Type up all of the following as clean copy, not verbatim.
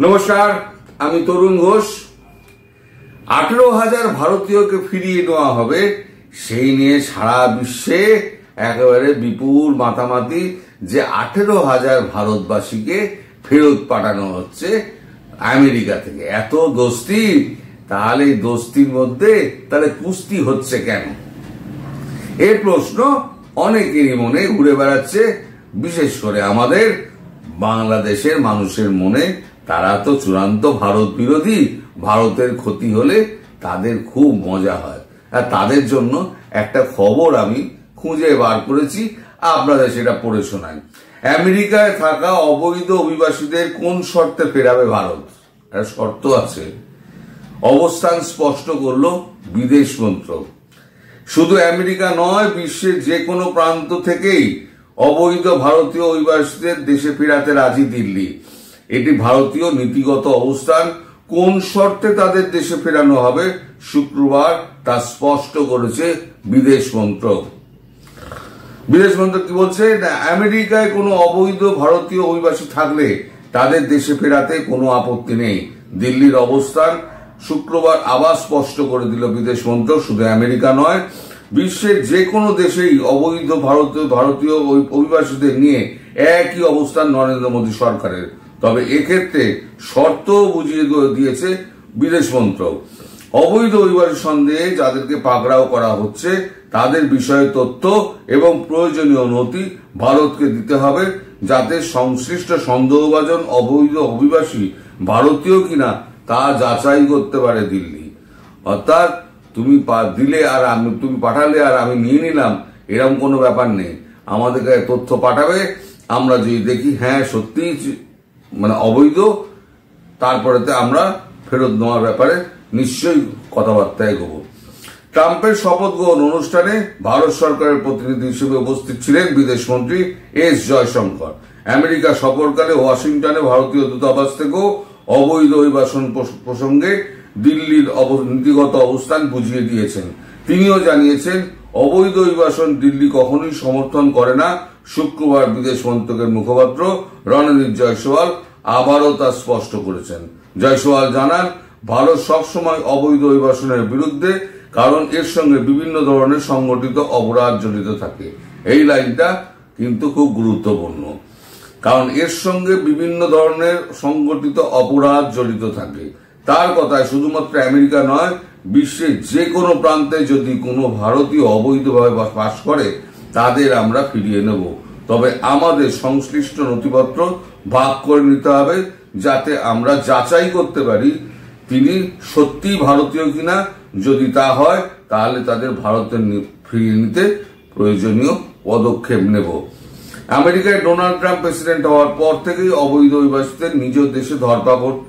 নমস্কার, আমি তরুণ ঘোষ। 18,000 ভারতীয়কে ফিরিয়ে নেওয়া হবে সেই নিয়ে সারা বিশ্বে একেবারে বিপুল মাতামাতি যে 18,000 ভারতবাসীকে ফেরত পাঠানো হচ্ছে আমেরিকা থেকে। এত দোস্তি, তাহলে এই দোস্তির মধ্যে তাহলে কুস্তি হচ্ছে কেন? এই প্রশ্ন অনেকেরই মনে ঘুরে বেড়াচ্ছে, বিশেষ করে আমাদের বাংলাদেশের মানুষের মনে। তারা তো চূড়ান্ত ভারত বিরোধী। ভারতের ক্ষতি হলে তাদের খুব মজা হয়। আর তাদের জন্য একটা খবর আমি খুঁজে বার করেছি, আপনাদের সেটা পড়ে শোনাই। আমেরিকায় থাকা অবৈধ অভিবাসীদের কোন শর্তে ফেরাবে ভারত? একটা শর্ত আছে। অবস্থান স্পষ্ট করলো বিদেশ মন্ত্রক। শুধু আমেরিকা নয়, বিশ্বের যে কোনো প্রান্ত থেকেই অবৈধ ভারতীয় অভিবাসীদের দেশে ফেরাতে রাজি দিল্লি। এটি ভারতীয় নীতিগত অবস্থান। কোন শর্তে তাদের দেশে ফেরানো হবে শুক্রবার তা স্পষ্ট করেছে বিদেশ মন্ত্রক। বিদেশ মন্ত্রক কি বলছে? আমেরিকায় কোনো অবৈধ ভারতীয় অভিবাসী থাকলে তাদের দেশে ফেরাতে কোনো আপত্তি নেই। দিল্লির অবস্থান শুক্রবার আবার স্পষ্ট করে দিল বিদেশ মন্ত্রক। শুধু আমেরিকা নয়, বিশ্বের যে কোনো দেশেই অবৈধ ভারতীয় অভিবাসীদের নিয়ে একই অবস্থান নরেন্দ্র মোদী সরকারের। তবে এক্ষেত্রে শর্ত বুঝিয়ে দিয়েছে বিদেশ মন্ত্রক। অবৈধ অভিবাসী সন্দেহে যাদেরকে পাকড়াও করা হচ্ছে তাদের বিষয়ে তথ্য এবং প্রয়োজনীয় নথি ভারতকে দিতে হবে, যাতে সংশ্লিষ্ট সন্দেহভাজন অবৈধ অভিবাসী ভারতীয় কিনা তা যাচাই করতে পারে দিল্লি। অর্থাৎ তুমি দিলে আর তুমি পাঠালে আর আমি নিয়ে নিলাম, এরকম কোনো ব্যাপার নেই। আমাদেরকে তথ্য পাঠাবে, আমরা যদি দেখি হ্যাঁ সত্যি মানে অবৈধ, তারপরেতে আমরা ফেরত নেওয়ার ব্যাপারে নিশ্চয়ই কথাবার্তা এগোবো। ট্রাম্পের শপথ গ্রহণ অনুষ্ঠানে ভারত সরকারের প্রতিনিধি হিসেবে উপস্থিত ছিলেন বিদেশমন্ত্রী এস জয়শঙ্কর। আমেরিকা সফরকালে ওয়াশিংটনে ভারতীয় দূতাবাস থেকেও অবৈধ অভিবাসন প্রসঙ্গে দিল্লির নীতিগত অবস্থান বুঝিয়ে দিয়েছেন। তিনিও জানিয়েছেন অবৈধ অভিবাসন দিল্লি কখনোই সমর্থন করে না। শুক্রবার বিদেশ মন্ত্রকের মুখপাত্র রণদীপ জয়সওয়াল আবারও তা স্পষ্ট করেছেন। জয়সওয়াল জানান, ভারত সবসময় অবৈধ অভিবাসনের বিরুদ্ধে, কারণ এর সঙ্গে বিভিন্ন ধরনের সংগঠিত অপরাধ জড়িত থাকে। এই লাইনটা কিন্তু খুব গুরুত্বপূর্ণ, কারণ এর সঙ্গে বিভিন্ন ধরনের সংগঠিত অপরাধ জড়িত থাকে। তার কথায় শুধুমাত্র আমেরিকা নয়, বিশ্বের যে কোনো প্রান্তে যদি কোনো ভারতীয় অবৈধভাবে বাস করে তাদের আমরা ফিরিয়ে নেব। তবে আমাদের সংশ্লিষ্ট নথিপত্র ভাগ করে নিতে হবে, যাতে আমরা যাচাই করতে পারি তিনি সত্যিই ভারতীয় কিনা। যদি তা হয় তাহলে তাদের ভারতে ফিরিয়ে নিতে প্রয়োজনীয় পদক্ষেপ নেব। আমেরিকায় ডোনাল্ড ট্রাম্প প্রেসিডেন্ট হওয়ার পর থেকেই অবৈধ অভিবাসীদের নিজ দেশে ধরপাকড়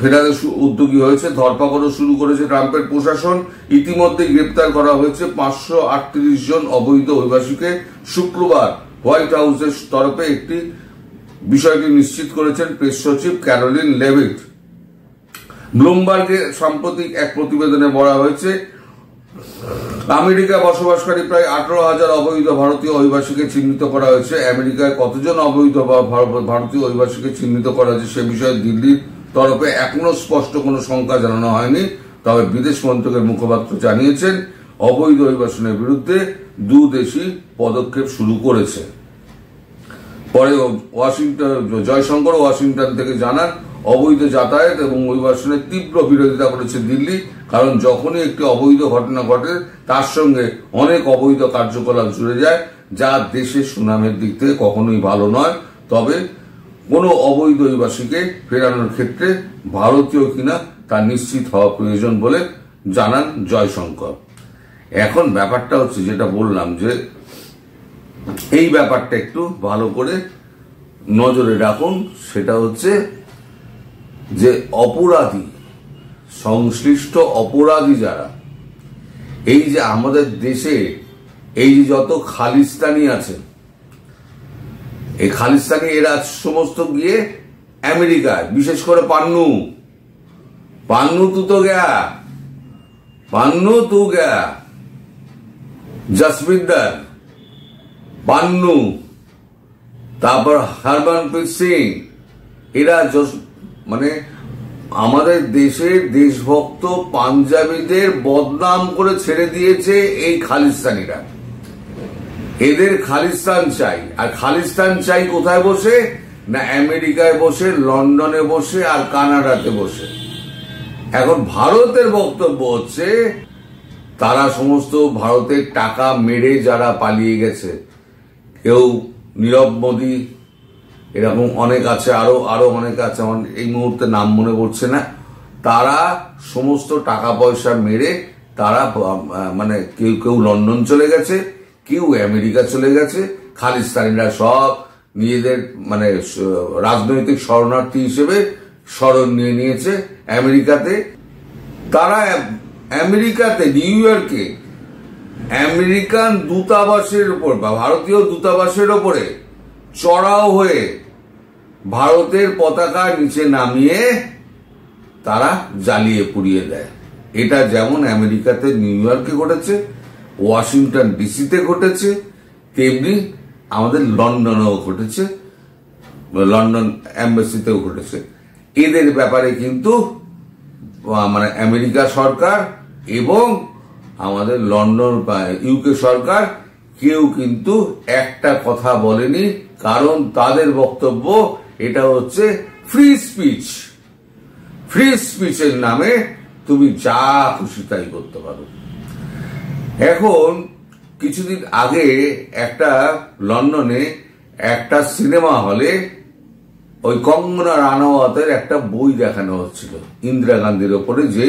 ফেরাতে উদ্যোগী হয়েছে। ধরপাকড়ও শুরু করেছে ট্রাম্পের প্রশাসন। ইতিমধ্যে গ্রেপ্তার করা হয়েছে 538 জন অবৈধ অভিবাসীকে। শুক্রবার হোয়াইট হাউসের তরফে একটি বিষয়টি নিশ্চিত করেছেন প্রেস সচিব ক্যারোলিন লেভিট। ব্লুমবার্গে সাম্প্রতিক এক প্রতিবেদনে বলা হয়েছে, আমেরিকায় বসবাসকারী প্রায় 18,000 অবৈধ ভারতীয় অভিবাসীকে চিহ্নিত করা হয়েছে। আমেরিকায় কতজন অবৈধ ভারতীয় অভিবাসীকে চিহ্নিত করা হয়েছে সে বিষয়ে দিল্লির তরফে এখনো স্পষ্ট কোনো সংখ্যা জানানো হয়নি। তবে বিদেশ মন্ত্রকের মুখপাত্র জানিয়েছেন অবৈধ অভিবাসনের বিরুদ্ধে দু দেশই পদক্ষেপ শুরু করেছে। পরে জয়শঙ্কর ওয়াশিংটন থেকে জানান, অবৈধ যাতায়াত এবং অভিবাসনের তীব্র বিরোধিতা করেছে দিল্লি, কারণ যখনই একটি অবৈধ ঘটনা ঘটে তার সঙ্গে অনেক অবৈধ কার্যকলাপ জুড়ে যায়, যা দেশের সুনামের দিক থেকে কখনোই ভালো নয়। তবে কোনো অবৈধ অভিবাসীকে ফেরানোর ক্ষেত্রে ভারতীয় কিনা তা নিশ্চিত হওয়া প্রয়োজন বলে জানান জয়শঙ্কর। এখন ব্যাপারটা হচ্ছে, যেটা বললাম, যে এই ব্যাপারটা একটু ভালো করে নজরে রাখুন। সেটা হচ্ছে যে অপরাধী, সংশ্লিষ্ট অপরাধী যারা, এই যে আমাদের দেশে এই যে যত খালিস্তানি আছে, এই খালিস্তানি এরা সমস্ত গিয়ে আমেরিকায়, বিশেষ করে পান্নু তু গয়া জসবিন্দর পান্নু, তারপর হরমনপ্রীত সিং, এরা মানে আমাদের দেশের দেশভক্ত পাঞ্জাবিদের বদনাম করে ছেড়ে দিয়েছে এই খালিস্তানিরা। এদের খালিস্তান চাই। আর খালিস্তান চাই কোথায় বসে? না আমেরিকায় বসে, লন্ডনে বসে, আর কানাডাতে বসে। এখন ভারতের বক্তব্য হচ্ছে তারা সমস্ত ভারতের টাকা মেরে যারা পালিয়ে গেছে, কেউ নীরব মোদী, এরকম অনেক আছে, আরো অনেক আছে, আমার এই মুহূর্তে নাম মনে পড়ছে না, তারা সমস্ত টাকা পয়সা মেরে তারা মানে কেউ কেউ লন্ডন চলে গেছে, কেউ আমেরিকা চলে গেছে। খালিস্তানিরা সব নিজেদের মানে রাজনৈতিক শরণার্থী হিসেবে শরণ নিয়ে নিয়েছে আমেরিকাতে। তারা আমেরিকাতে নিউ ইয়র্কে আমেরিকান দূতাবাসের উপর বা ভারতীয় দূতাবাসের উপরে চড়াও হয়ে ভারতের পতাকা নিচে নামিয়ে তারা জ্বালিয়ে পুড়িয়ে দেয়। এটা যেমন আমেরিকাতে নিউ ইয়র্কে ঘটেছে, ওয়াশিংটন ডিসিতে ঘটেছে, তেমনি আমাদের লন্ডনেও ঘটেছে, লন্ডন এম্বাসিতেও ঘটেছে। এদের ব্যাপারে কিন্তু মানে আমেরিকা সরকার এবং আমাদের লন্ডন বা ইউকে সরকার কেউ কিন্তু একটা কথা বলেনি, কারণ তাদের বক্তব্য এটা হচ্ছে ফ্রি স্পিচ। ফ্রি স্পিচের নামে তুমি যা খুশি তাই করতে পারো। এখন কিছুদিন আগে একটা লন্ডনে একটা সিনেমা হলে ওই কঙ্গনা রানাওয়াতের একটা বই দেখানো হচ্ছিল ইন্দিরা গান্ধীর ওপরে, যে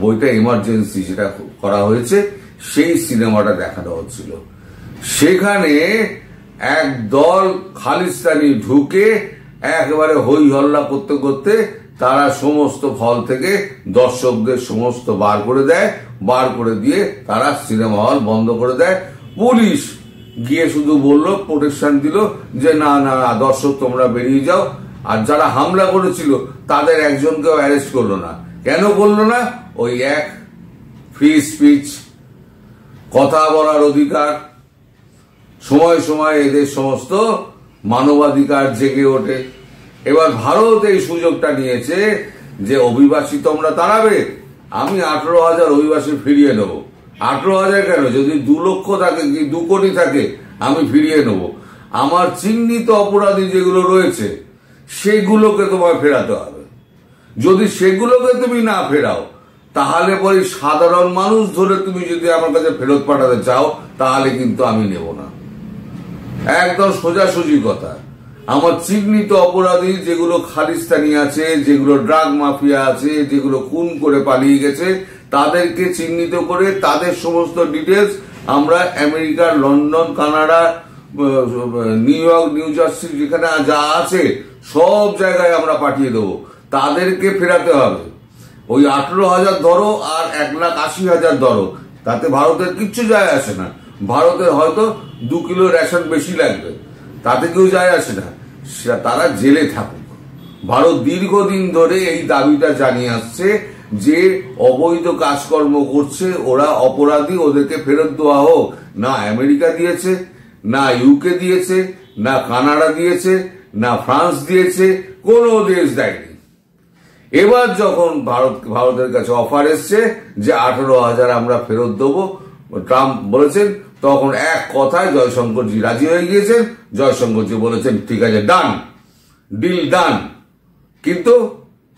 বইটা এমার্জেন্সি যেটা করা হয়েছে সেই সিনেমাটা দেখানো হচ্ছিল। সেখানে এক দল খালিস্তানি ঢুকে একেবারে হই হল্লা করতে করতে তারা সমস্ত হল থেকে দর্শকদের সমস্ত বার করে দেয়। বার করে দিয়ে তারা সিনেমা হল বন্ধ করে দেয়। পুলিশ গিয়ে শুধু বলল, প্রোটেকশন দিল যে না না দর্শক তোমরা বেরিয়ে যাও। আর যারা হামলা করেছিল তাদের একজনকেও অ্যারেস্ট করলো না। কেন করলো না? ওই এক ফ্রি স্পিচ, কথা বলার অধিকার। সময় সময় এদের সমস্ত মানবাধিকার জেগে ওঠে। এবার ভারত এই সুযোগটা নিয়েছে যে অভিবাসী তোমরা তাড়াবে, আমি 18,000 অভিবাসী ফিরিয়ে নেবো। 18,000 কেন, যদি 2 লক্ষ থাকে কি 2 কোটি থাকে আমি ফিরিয়ে নেবো। আমার চিহ্নিত অপরাধী যেগুলো রয়েছে সেগুলোকে তোমায় ফেরাতে হবে। যদি সেগুলোকে তুমি না ফেরাও তাহলে পরে সাধারণ মানুষ ধরে তুমি যদি আমার কাছে ফেরত পাঠাতে চাও তাহলে কিন্তু আমি নেব না। একদম সোজাসুজি কথা। আমার চিহ্নিত অপরাধী যেগুলো খালিস্তানি আছে, যেগুলো ড্রাগ মাফিয়া আছে, যেগুলো খুন করে পালিয়ে গেছে, তাদেরকে চিহ্নিত করে তাদের সমস্ত ডিটেলস আমরা America, London, Canada, new York, new jersey যেখানে যা আছে সব জায়গায় আমরা পাঠিয়ে দেবো। তাদেরকে ফেরাতে হবে। ওই 18,000 ধরো আর 1,80,000 ধরো, তাতে ভারতের কিচ্ছু যায় আসে না। ভারতের হয়তো 2 কিলো রেশন বেশি লাগবে, তাতে কেউ যায় আসে না। তারা জেলে থাকুক। ভারত দীর্ঘদিন ধরে এই দাবিটা জানিয়ে আসছে যে অবৈধ কাজকর্ম করছে, ওরা অপরাধী, ওদেরকে ফেরত দেওয়া হোক। না আমেরিকা দিয়েছে, না ইউকে দিয়েছে, না কানাডা দিয়েছে, না ফ্রান্স দিয়েছে, কোনো দেশ দেয়নি। এবার যখন ভারতের কাছে অফার এসছে যে 18,000 আমরা ফেরত দেবো, ট্রাম্প বলেছেন, তখন এক কথায় জয়শঙ্করজি রাজি হয়ে গিয়েছেন। জয়শঙ্করজি বলেছেন ঠিক আছে, ডান, ডিল ডান। কিন্তু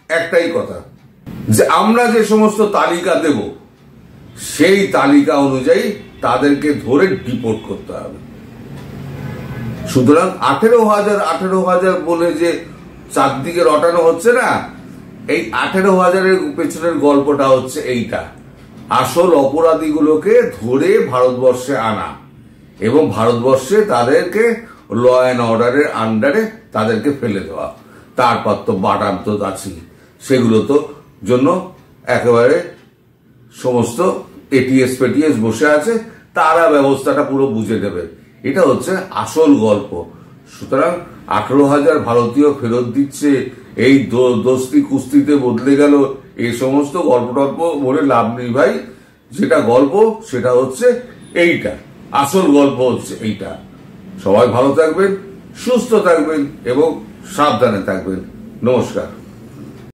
একটাই কথা, যে আমরা যে সমস্ত তালিকা দেব সেই তালিকা অনুযায়ী তাদেরকে ধরে ডিপোর্ট করতে হবে। সুতরাং 18,000 বলে যে চারদিকে রটানো হচ্ছে না, এই 18,000-এর পেছনের গল্পটা হচ্ছে এইটা। আসল অপরাধীগুলোকে ধরে ভারতবর্ষে আনা এবং ভারতবর্ষে তাদেরকে ল অ্যান্ড অর্ডারের আন্ডারে তাদেরকে ফেলে দেওয়া। তারপর তো বাটার তো আছেই, সেগুলো তো জন্য একেবারে সমস্ত এটিএস পেটিএস বসে আছে, তারা ব্যবস্থাটা পুরো বুঝে নেবে। এটা হচ্ছে আসল গল্প। সুতরাং 18,000 ভারতীয় ফেরত দিচ্ছে, এই দোস্তি কুস্তিতে বদলে গেল, এই সমস্ত গল্প টল্প বলে লাভ নেই ভাই। যেটা গল্প সেটা হচ্ছে এইটা, আসল গল্প হচ্ছে এইটা। সবাই ভালো থাকবেন, সুস্থ থাকবেন এবং সাবধানে থাকবেন। নমস্কার।